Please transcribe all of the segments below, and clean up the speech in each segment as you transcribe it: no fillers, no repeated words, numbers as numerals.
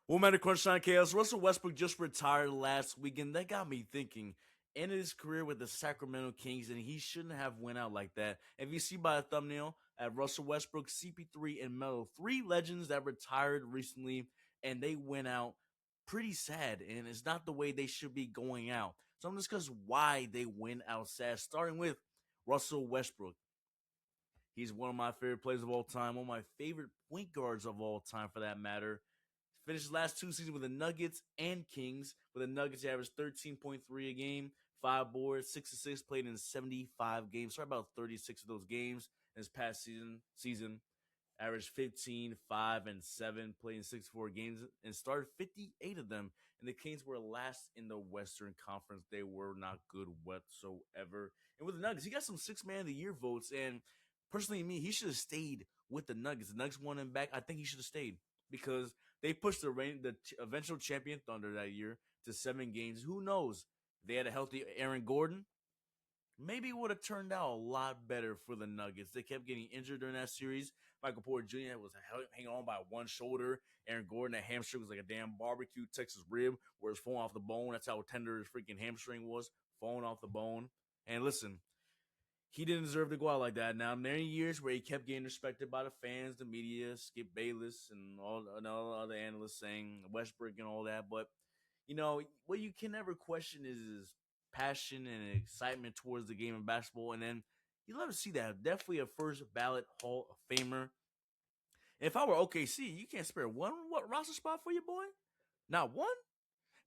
Well, man, Crunchtimechaos, Russell Westbrook just retired last weekend. That got me thinking. Ended his career with the Sacramento Kings, and he shouldn't have went out like that. If you see by the thumbnail, at Russell Westbrook, CP3, and Melo, three legends that retired recently, and they went out pretty sad, and it's not the way they should be going out. So I'm going to discuss why they went out sad, starting with Russell Westbrook. He's one of my favorite players of all time, one of my favorite point guards of all time, for that matter. Finished his last two seasons with the Nuggets and Kings. With the Nuggets, he averaged 13.3 a game, 5 boards, 6 assists, played in 75 games. Sorry, about 36 of those games. In his past season averaged 15, 5, and 7, played in 64 games, and started 58 of them. And the Kings were last in the Western Conference. They were not good whatsoever. And with the Nuggets, he got some Six Man of the Year votes. And personally, me, he should have stayed with the Nuggets. The Nuggets won him back. I think he should have stayed because they pushed the eventual champion Thunder that year to 7 games. Who knows? If they had a healthy Aaron Gordon, maybe it would have turned out a lot better for the Nuggets. They kept getting injured during that series. Michael Porter Jr. was hanging on by one shoulder. Aaron Gordon, that hamstring was like a damn barbecue Texas rib where it's falling off the bone. That's how tender his freaking hamstring was, falling off the bone. And listen, he didn't deserve to go out like that. Now, many years where he kept getting respected by the fans, the media, Skip Bayless, and all the other analysts saying Westbrook and all that. But, what you can never question is his passion and excitement towards the game of basketball. And then you'll never see that. Definitely a first ballot Hall of Famer. If I were OKC, you can't spare one roster spot for your boy? Not one?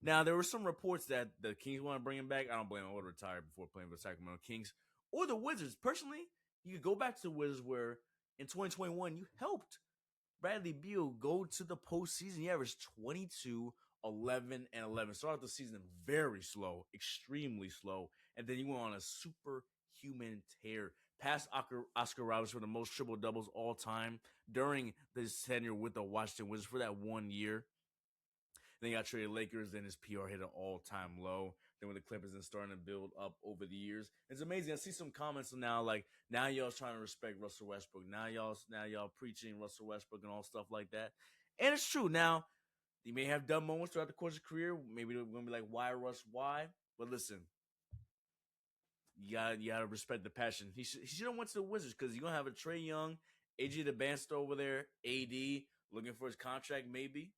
Now, there were some reports that the Kings want to bring him back. I don't blame him. I would retire before playing for the Sacramento Kings or the Wizards. Personally, you could go back to the Wizards where in 2021 you helped Bradley Beal go to the postseason. He averaged 22, 11, and 11. Started the season very slow, extremely slow, and then he went on a superhuman tear. Passed Oscar Robertson for the most triple doubles all time during his tenure with the Washington Wizards for that 1 year. Then he got traded to Lakers. Then his PR hit an all-time low. Then with the Clippers and starting to build up over the years, it's amazing. I see some comments now like now y'all trying to respect Russell Westbrook. Now y'all preaching Russell Westbrook and all stuff like that. And it's true. Now he may have dumb moments throughout the course of career. Maybe they're gonna be like, why Russ? Why? But listen, you gotta respect the passion. He should have went to the Wizards because you're gonna have a Trae Young, AJ DeBanster over there, AD looking for his contract maybe.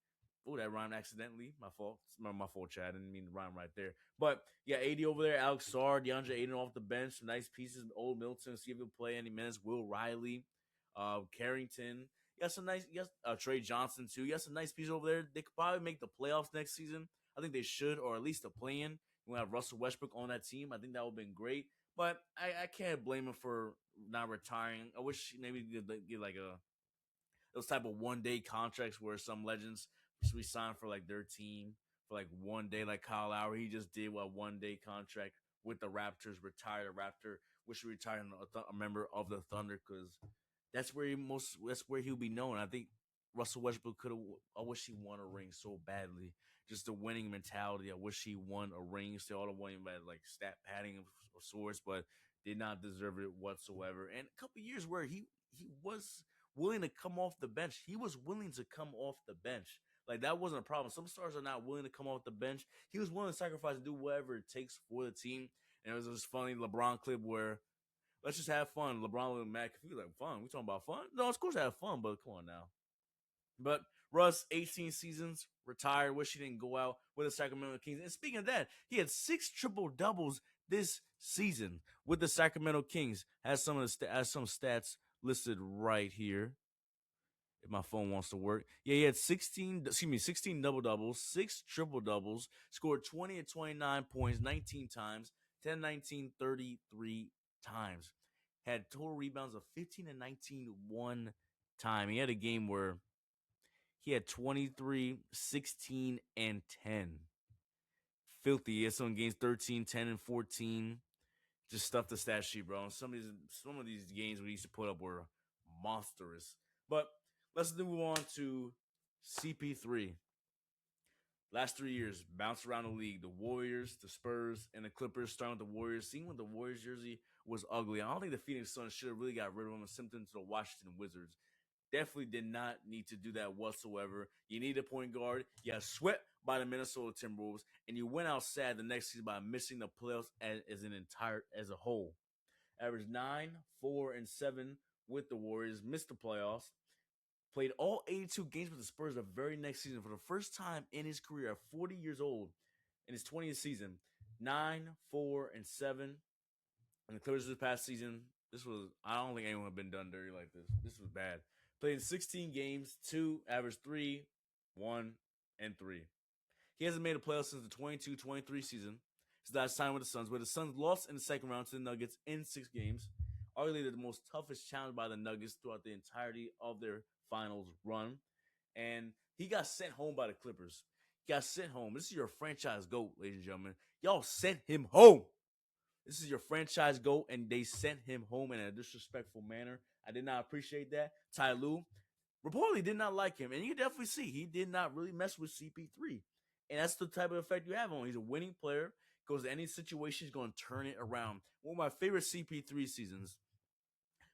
Oh, that rhymed accidentally. My fault. My fault, Chad. I didn't mean to rhyme right there. But yeah, AD over there, Alex Sarr, DeAndre Ayton off the bench, some nice pieces. Old Milton, see if he'll play any minutes. Will Riley, Carrington. You got some nice. You got Trey Johnson too. You got some nice pieces over there. They could probably make the playoffs next season. I think they should, or at least a play-in. We have Russell Westbrook on that team. I think that would have been great. But I can't blame him for not retiring. I wish maybe get like a those type of 1 day contracts where some legends we signed for like their team for like 1 day, like Kyle Lowry. He just did a 1 day contract with the Raptors, retired a Raptor. Wish he retired a member of the Thunder because that's where he'll be known. I think Russell Westbrook could have. I wish he won a ring so badly. Just the winning mentality. I wish he won a ring. Still all the winning by like stat padding of sorts, but did not deserve it whatsoever. And a couple years where he was willing to come off the bench. He was willing to come off the bench. Like that wasn't a problem. Some stars are not willing to come off the bench. He was willing to sacrifice and do whatever it takes for the team. And it was this funny LeBron clip where let's just have fun. LeBron was mad confused, like fun. We talking about fun? No, of course have fun, but come on now. But Russ, 18 seasons, retired. Wish he didn't go out with the Sacramento Kings. And speaking of that, he had 6 triple doubles this season with the Sacramento Kings. Has some stats listed right here. If my phone wants to work, yeah, he had 16 double doubles, 6 triple doubles, scored 20 and 29 points 19 times, 10, 19, 33 times. Had total rebounds of 15 and 19 one time. He had a game where he had 23, 16, and 10. Filthy. He had some games 13, 10, and 14. Just stuff the stat sheet, bro. And some of these games we used to put up were monstrous. But let's move on to CP3. Last 3 years, bounced around the league. The Warriors, the Spurs, and the Clippers. Starting with the Warriors. Seeing when the Warriors jersey was ugly. I don't think the Phoenix Suns should have really got rid of him and sent him to the Washington Wizards. Definitely did not need to do that whatsoever. You need a point guard. You got swept by the Minnesota Timberwolves, and you went out sad the next season by missing the playoffs as a whole. Averaged 9, 4, and 7 with the Warriors. Missed the playoffs. Played all 82 games with the Spurs the very next season for the first time in his career at 40 years old in his 20th season. 9, 4, and 7. And the Clippers this past season, I don't think anyone had been done dirty like this. This was bad. Played in 16 games, averaged 3, 1, and 3. He hasn't made a playoff since the 22-23 season. His last time with the Suns, where the Suns lost in the second round to the Nuggets in 6 games. Arguably the most toughest challenge by the Nuggets throughout the entirety of their finals run. And he got sent home by the Clippers. He got sent home. This is your franchise GOAT, ladies and gentlemen. Y'all sent him home. This is your franchise GOAT, and they sent him home in a disrespectful manner. I did not appreciate that. Ty Lue reportedly did not like him, and you can definitely see he did not really mess with CP3. And that's the type of effect you have on him. He's a winning player. Goes to any situation, he's going to turn it around. One of my favorite CP3 seasons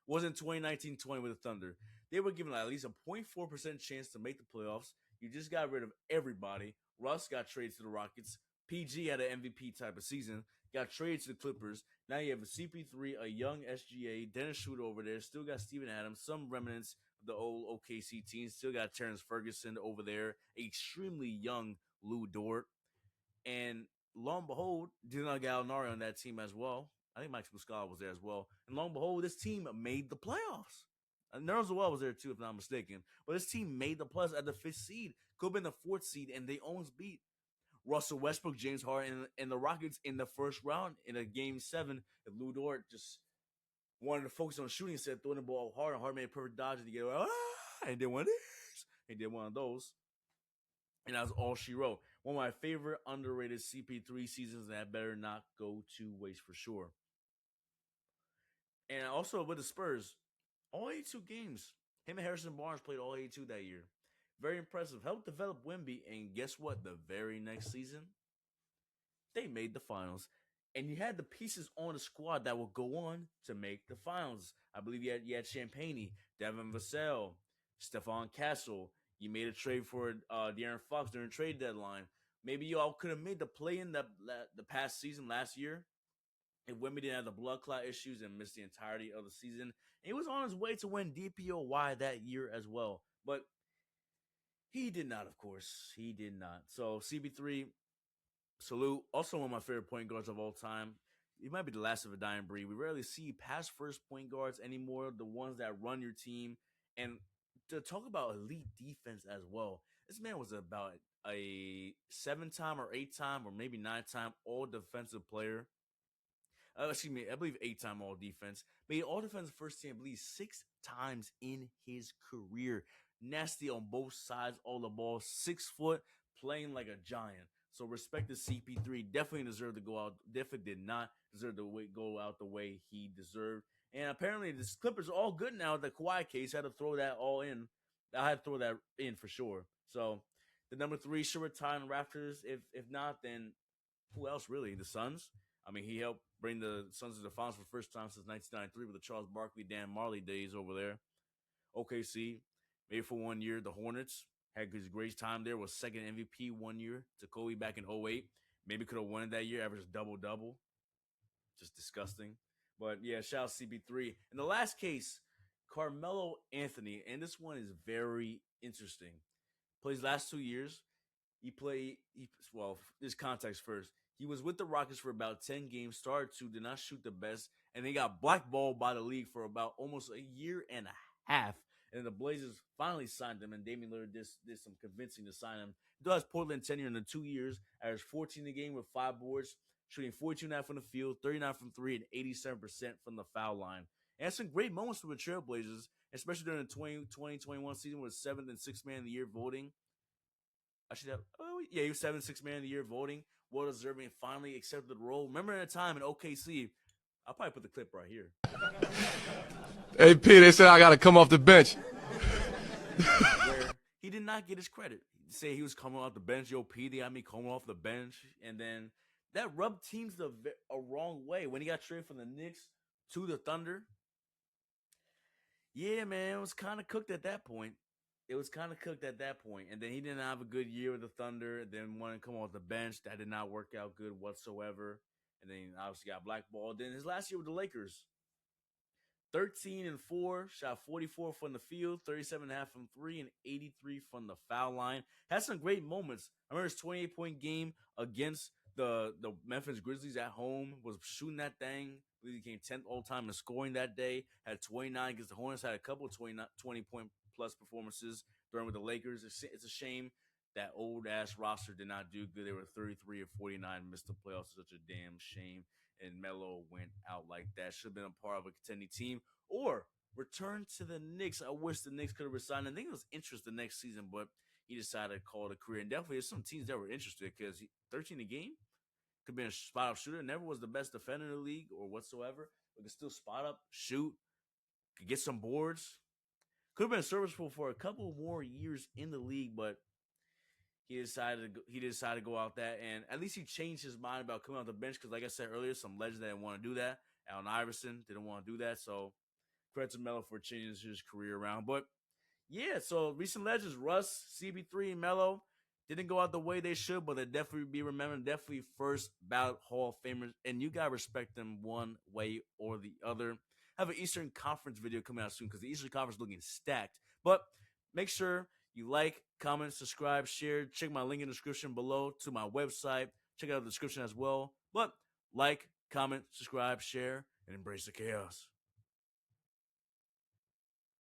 was in 2019-20 with the Thunder. They were given at least a 0.4% chance to make the playoffs. You just got rid of everybody. Russ got traded to the Rockets. PG had an MVP type of season. Got traded to the Clippers. Now you have a CP3, a young SGA, Dennis Schroeder over there. Still got Steven Adams, some remnants of the old OKC team. Still got Terrence Ferguson over there. Extremely young Lou Dort. And lo and behold, Dino Gallinari on that team as well. I think Max Muscala was there as well. And lo and behold, this team made the playoffs. And Nerlens Noel was there too, if not mistaken. But this team made the playoffs at the 5th seed. Could have been the 4th seed, and they almost beat Russell Westbrook, James Harden, and the Rockets in the first round in a Game 7. If Lou Dort just wanted to focus on shooting instead of throwing the ball hard, and Harden made a perfect dodge to get and then one of these. He did one of those. And that was all she wrote. One of my favorite underrated CP3 seasons that better not go to waste for sure. And also with the Spurs, all 82 games. Him and Harrison Barnes played all 82 that year. Very impressive. Helped develop Wemby. And guess what? The very next season, they made the finals. And you had the pieces on the squad that will go on to make the finals. I believe you had Champagnie, Devin Vassell, Stephon Castle. You made a trade for De'Aaron Fox during trade deadline. Maybe y'all could have made the play in the past season last year if Wemby didn't have the blood clot issues and missed the entirety of the season. And he was on his way to win DPOY that year as well. But he did not, of course. He did not. So CP3, salute. Also one of my favorite point guards of all time. He might be the last of a dying breed. We rarely see past first point guards anymore, the ones that run your team. And to talk about elite defense as well, this man was about a 7-time or 8-time or maybe 9-time all defensive player. Excuse me, I believe 8-time all defense. Made all defensive first team, I believe 6 times in his career. Nasty on both sides, all the ball, 6 foot, playing like a giant. So respect to CP3. Definitely deserved to go out. Definitely did not deserve to go out the way he deserved. And apparently, the Clippers are all good now. The Kawhi case had to throw that all in. I had to throw that in for sure. So the number 3 should retire in Raptors. If not, then who else really? The Suns. I mean, he helped bring the Suns to the finals for the first time since 1993 with the Charles Barkley, Dan Marley days over there. OKC, maybe for 1 year. The Hornets had his great time there. Was second MVP 1 year to Kobe back in 08. Maybe could have won it that year. Averaged double-double. Just disgusting. But yeah, shout out CP3. In the last case, Carmelo Anthony, and this one is very interesting. Plays last 2 years. This context first. He was with the Rockets for about 10 games, started to, did not shoot the best, and they got blackballed by the league for about almost a year and a half. And the Blazers finally signed him, and Damian Lillard did some convincing to sign him. He has Portland tenure in the 2 years, averaged 14 a game with 5 boards, shooting 42.5 from the field, 39 from 3, and 87% from the foul line. And had some great moments for the Trailblazers, especially during the 2020-21 season with 7th and 6th man of the year voting. He was 7th, 6th man of the year voting. Well deserving, finally accepted the role. Remember at a time in OKC, I'll probably put the clip right here. Hey, P, they said I got to come off the bench. Where he did not get his credit. He said he was coming off the bench. Yo, P, they got me coming off the bench. And then that rubbed teams a wrong way. When he got traded from the Knicks to the Thunder, Yeah, man, it was kind of cooked at that point. It was kind of cooked at that point, and then he didn't have a good year with the Thunder. Then wanted to come off the bench, that did not work out good whatsoever. And then obviously got blackballed. Then his last year with the Lakers, 13-4, shot 44 from the field, 37.5 from three, and 83 from the foul line. Had some great moments. I remember his 28-point game against the Memphis Grizzlies at home, was shooting that thing. He came 10th all time in scoring that day. Had 29 against the Hornets. Had a couple of 20-point plus performances during with the Lakers. It's a shame that old ass roster did not do good. They were 33 or 49, missed the playoffs. Such a damn shame. And Melo went out like that. Should have been a part of a contending team or return to the Knicks. I wish the Knicks could have resigned. I think it was interested next season, but he decided to call it a career. And definitely there's some teams that were interested because 13 a game could be a spot up shooter. Never was the best defender in the league or whatsoever, but could still spot up, shoot, could get some boards. Could have been serviceable for a couple more years in the league, but he decided to go out that, and at least he changed his mind about coming off the bench because, like I said earlier, some legends didn't want to do that. Allen Iverson didn't want to do that, so credit to Melo for changing his career around. But yeah, so recent legends, Russ, CB3, and Melo didn't go out the way they should, but they definitely be remembered. Definitely first ballot Hall of Famers, and you gotta respect them one way or the other. I have an Eastern Conference video coming out soon because the Eastern Conference is looking stacked. But make sure you like, comment, subscribe, share. Check my link in the description below to my website. Check out the description as well. But like, comment, subscribe, share, and embrace the chaos.